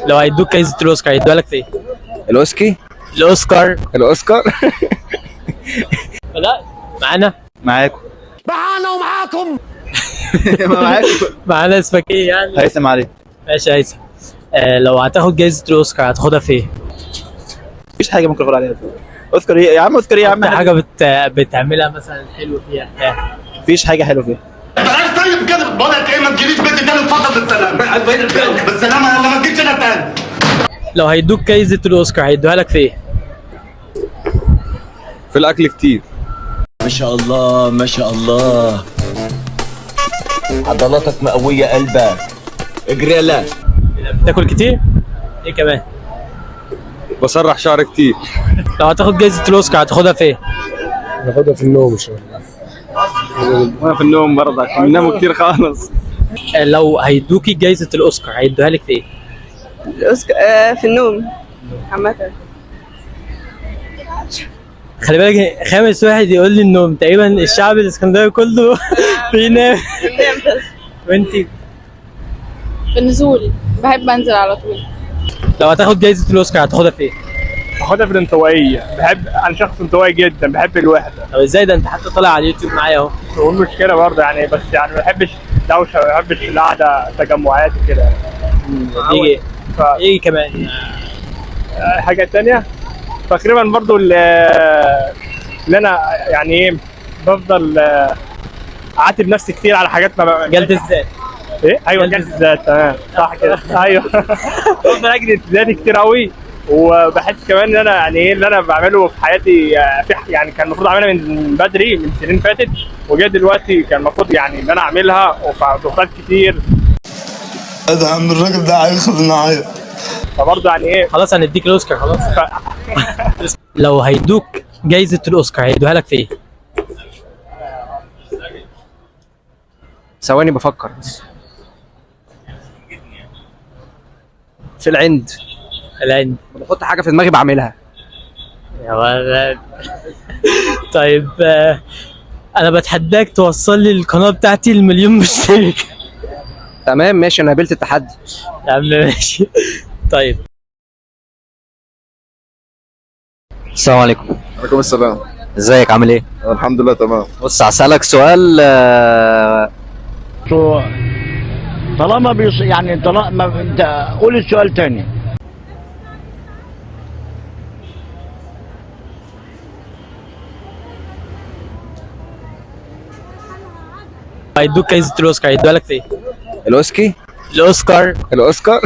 لو هيدوك جايزة الأوسكار هيدوها لك في إيه؟ الاوسكي. الأوسكار. الاوسكار. لا معانا. معاكم. معانا ومعاكم. معاكم. معانا اسمك إيه يعني؟ هيثم علي. ماشي يا هيثم. لو هتاخد جايزة الأوسكار هتاخدها في إيه؟ مفيش حاجه ممكن اقول عليها. اذكر ايه يا عم، اذكر ايه يا عم. أكتر حاجة بتعملها مثلا حلو فيها بتاع. مفيش حاجه حلوه فيها. بلاش طيب كده، بقول لك ايه، ما تجيليش بيتي تاني، اتفضل بالسلامه. بالسلامه يلا، ما تجيش هنا تاني. لو هيدوك جايزة الأوسكار هيدوها لك في إيه؟ في الاكل كتير. ما شاء الله ما شاء الله، عضلاتك مقوية قلبك، اجري يلا. بتاكل كتير؟ إيه كمان؟ بسرح شعر كتير. لو هتاخد جايزة الأوسكار هتاخدها في إيه؟ ناخدها في النوم ان شاء الله. وانا في النوم برضك بننام كتير خالص. لو هيدوكي جايزة الأوسكار هيدوها لك في إيه؟ في النوم عامة. خلي بالك خامس واحد يقول لي انه تقريبا الشعب الاسكندري كله بينام. بس وانتي في النزول بحب انزل على طول. لو هتاخد جايزة الأوسكار هتاخدها في إيه؟ هاخدها في الانطوائية، انا شخص انطوائي جدا، بحب الوحدة. طب ازاي ده انت حتى طالع على اليوتيوب معايا اهو. هو المشكلة برضه يعني، بس يعني ما بحبش دوشة، ما بحبش القعدة تجمعات وكده. يجي ف... ايه كمان؟ حاجة تانية تقريبا برضه اللي انا يعني ايه، بفضل اعاتب نفسي كتير على حاجات ما جلد الذات. ايه ايوه، جلد جلد الذات، تمام صح كده. ايوه بفضل اجلد ذاتي كتير قوي، وبحس كمان ان انا يعني ايه اللي انا بعمله في حياتي في يعني كان المفروض اعملها من بدري، من سنين فاتت، وجاي دلوقتي كان المفروض يعني ان انا اعملها، وضغوطات كتير. هذا عم الراجل ده هيخلينا نعيط. فبرضه يعني ايه، خلاص هنديك الأوسكار خلاص. لو هيدوك جايزة الأوسكار هيدوها لك في إيه؟ ثواني بفكر. في العند. العين. بحط حاجه في دماغي بعملها. يا ولد. طيب انا بتحداك توصل لي القناة بتاعتي المليون مشترك. تمام ماشي، انا قبلت التحدي. يا عم ماشي. طيب السلام عليكم. وعليكم السلام. ازيك عامل ايه؟ الحمد لله تمام. بص هسألك سؤال طالما يعني طالما انت قول السؤال تاني. هيدوك جايزة الأوسكار هيدوها لك في إيه؟ الاوسكي. الأوسكار. الاوسكار.